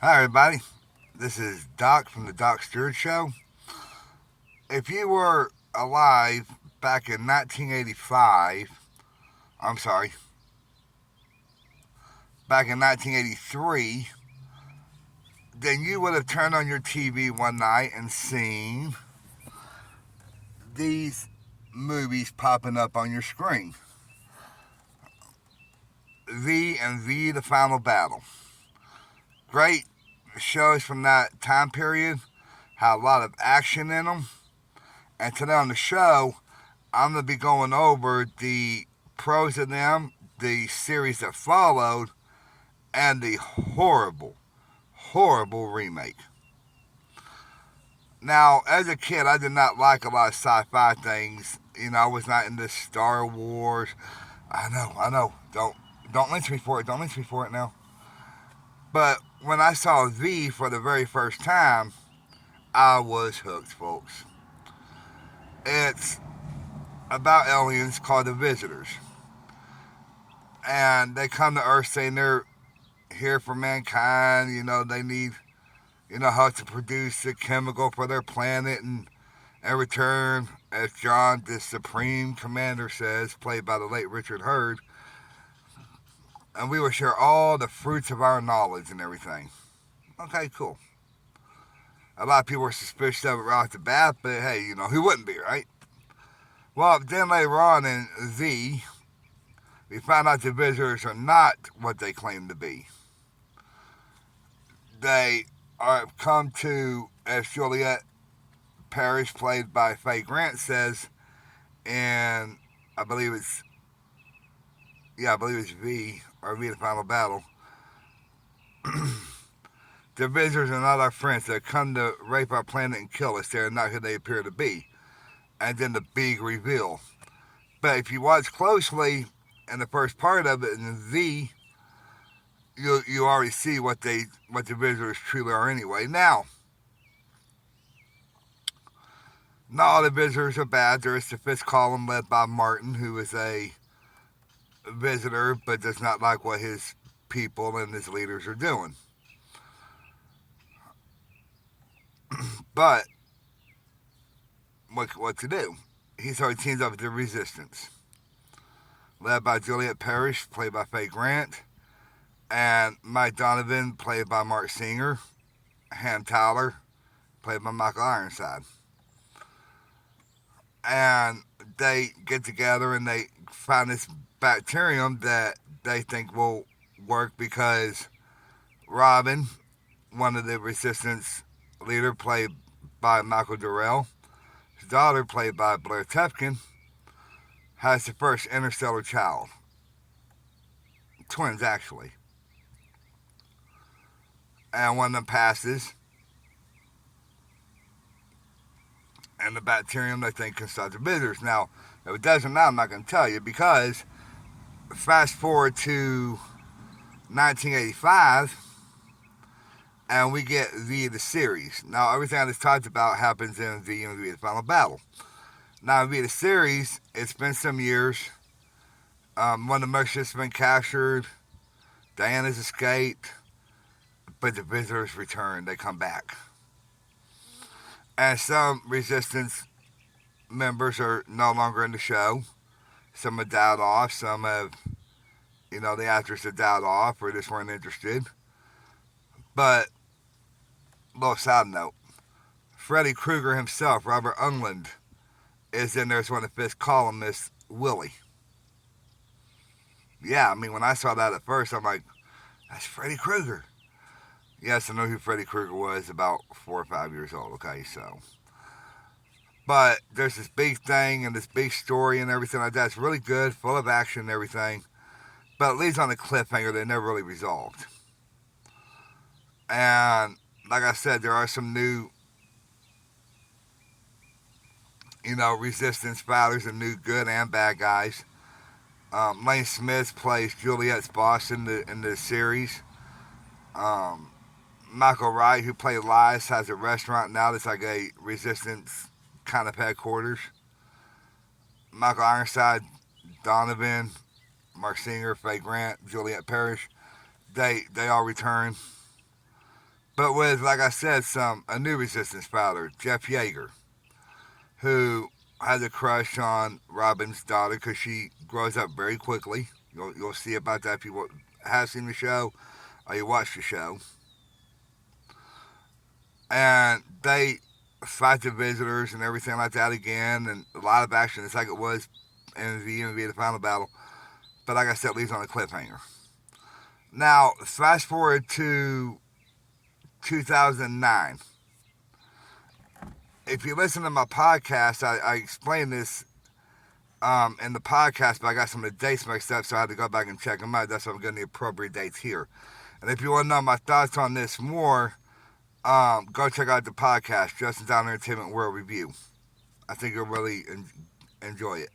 Hi, everybody. This is Doc from the Doc Stewart Show. If you were alive back in 1985, I'm sorry, back in 1983, then you would have turned on your TV one night and seen these movies popping up on your screen. V and V the Final Battle. Great shows from that time period. Had a lot of action in them. And today on the show, I'm going to be going over the pros of them, the series that followed, and the horrible, horrible remake. Now, as a kid, I did not like a lot of sci-fi things. I was not into Star Wars. I know. Don't lynch me for it. Don't lynch me for it now. But when I saw V for the very first time, I was hooked, folks. It's about aliens called the Visitors, and they come to Earth saying they're here for mankind. They need how to produce a chemical for their planet, and in return, as John, the Supreme Commander, says, played by the late Richard Hurd, and we will share all the fruits of our knowledge and everything. Okay, cool. A lot of people were suspicious of it right off the bat, but hey, who wouldn't be, right? Well, then later on in Z, we found out the visitors are not what they claim to be. They are come to, as Juliet Parrish, played by Faye Grant, says, and I believe it's V or V the Final Battle. The visitors are not our friends. They come to rape our planet and kill us. They are not who they appear to be. And then the big reveal. But if you watch closely in the first part of it in Z, you already see what the visitors truly are anyway. Now, not all the visitors are bad. There is the fifth column led by Martin, who is a visitor but does not like what his people and his leaders are doing. But what to do? He so he teams up with the Resistance, led by Juliet Parrish, played by Faye Grant, and Mike Donovan, played by Mark Singer, Ham Tyler, played by Michael Ironside. And they get together and they find this bacterium that they think will work because Robin, one of the resistance leader, played by Michael Durrell, his daughter, played by Blair Tefkin, has the first interstellar child. Twins, actually. And one of them passes, and the bacterium they think can start the visitors. Now, if it does or not, I'm not going to tell you because fast forward to 1985, and we get V the series. Now, everything I just talked about happens in V and V the Final Battle. Now, V the series, it's been some years. One of the merchants has been captured. Diana's escaped, but the visitors return. They come back. And some resistance members are no longer in the show. Some have died off. Some have, the actors have died off or just weren't interested. But, little side note, Freddy Krueger himself, Robert Englund, is in there as one of the fifth columnists, Willie. Yeah, I mean, when I saw that at first, I'm like, that's Freddy Krueger. Yes, I know who Freddy Krueger was, about 4 or 5 years old, okay, so. But there's this big thing and this big story and everything like that. It's really good, full of action and everything. But it leaves on a cliffhanger that never really resolved. And like I said, there are some new, resistance fighters and new good and bad guys. Lane Smith plays Juliet's boss in the series. Um, Michael Wright, who played Lies, has a restaurant now that's like a resistance kind of headquarters. Michael Ironside, Donovan, Mark Singer, Faye Grant, Juliet Parrish, they all return. but with, like I said, a new resistance fighter, Jeff Yeager, who has a crush on Robin's daughter because she grows up very quickly. You'll see about that if you have seen the show or you watch the show. And they fight the visitors and everything like that again, and a lot of action. It's like it was in the final battle. But like I said, it leaves on a cliffhanger. Now, fast forward to 2009. If you listen to my podcast, I explain this in the podcast, but I got some of the dates mixed up, so I had to go back and check them out. That's why I'm getting the appropriate dates here. And if you want to know my thoughts on this more, go check out the podcast, Justin Down Entertainment World Review. I think you'll really enjoy it.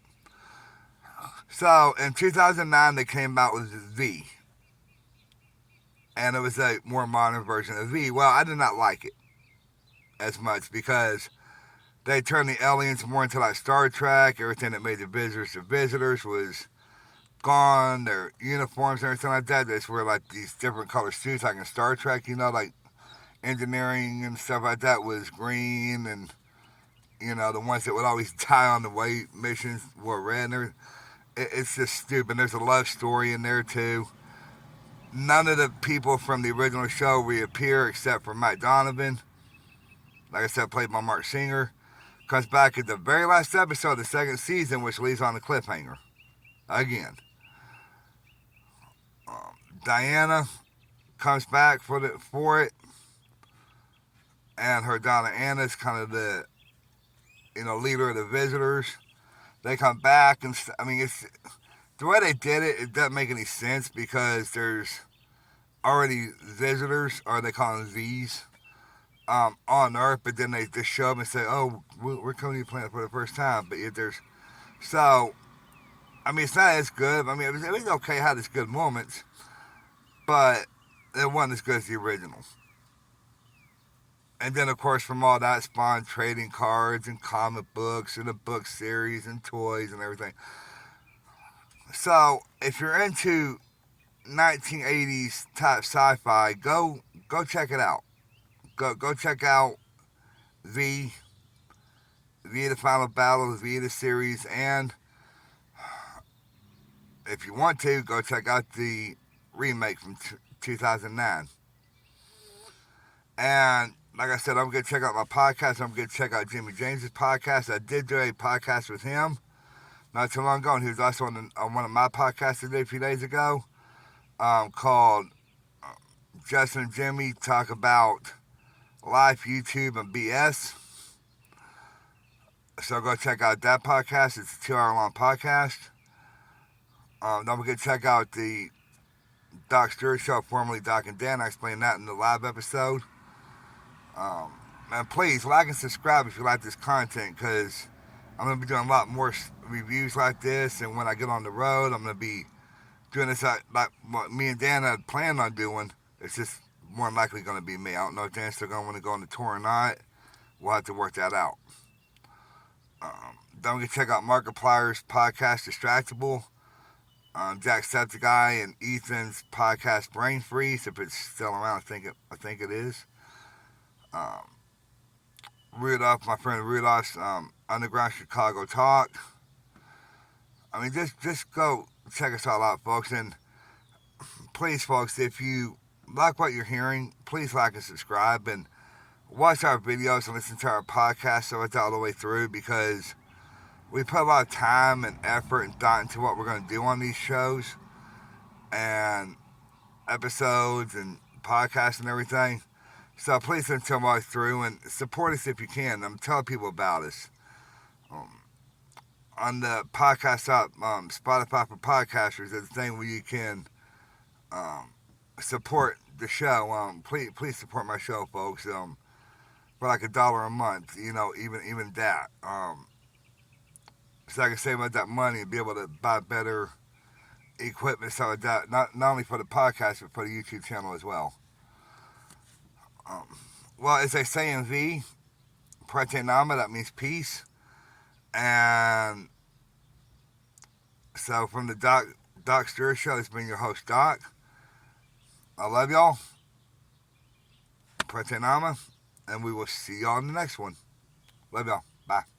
So in 2009, they came out with V, and it was a more modern version of V. Well, I did not like it as much because they turned the aliens more into like Star Trek. Everything that made the visitors was gone. Their uniforms and everything like that. They just wear like these different color suits, like in Star Trek. Like engineering and stuff like that was green, and the ones that would always die on the way missions were red. And it's just stupid. There's a love story in there too. None of the people from the original show reappear except for Mike Donovan. Like I said, played by Mark Singer. Comes back at the very last episode of the second season, which leaves on a cliffhanger. Again. Diana comes back for it. And her Donna Anna's kind of the leader of the visitors. They come back and it's the way they did it. It doesn't make any sense because there's already visitors, or they call them Z's, on Earth, but then they just show up and say, "Oh, we're coming to your planet for the first time." But yet there's it's not as good. It was okay. It had its good moments, but it wasn't as good as the original. And then, of course, from all that spawned trading cards and comic books and a book series and toys and everything. So, if you're into 1980s type sci-fi, go check it out. Go check out V, the Final Battle, V the series, and if you want to, go check out the remake from 2009. And like I said, I'm going to check out my podcast. I'm going to check out Jimmy James's podcast. I did do a podcast with him not too long ago, and he was also on one of my podcasts I did a few days ago, called Justin and Jimmy Talk About Life, YouTube, and BS. So go check out that podcast. It's a 2-hour long podcast. Don't forget to check out the Doc Stewart Show, formerly Doc and Dan. I explained that in the live episode. And please like and subscribe if you like this content, because I'm going to be doing a lot more reviews like this. And when I get on the road, I'm going to be doing this like what me and Dan had planned on doing. It's just more than likely going to be me. I don't know if Dan's still going to want to go on the tour or not. We'll have to work that out. Don't forget to check out Markiplier's podcast, Distractable. Jacksepticeye and Ethan's podcast, Brain Freeze, if it's still around. I think it is. Rudolph, my friend Rudolph's Underground Chicago Talk. Just go check us all out, folks. And please, folks, if you like what you're hearing, please like and subscribe and watch our videos and listen to our podcast so it's all the way through, because we put a lot of time and effort and thought into what we're going to do on these shows and episodes and podcasts and everything. So please listen to them all through and support us if you can. Tell people about us. On the podcast app, Spotify for podcasters, there's a thing where you can support the show. Please support my show, folks. For like $1 a month, even that. So I can save up that money and be able to buy better equipment, so like that, not only for the podcast but for the YouTube channel as well. Well, as they say in V, Pratenama, that means peace. And so from the Doc Stewart Show, it's been your host, Doc. I love y'all. Pratanama, and we will see y'all on the next one. Love y'all. Bye.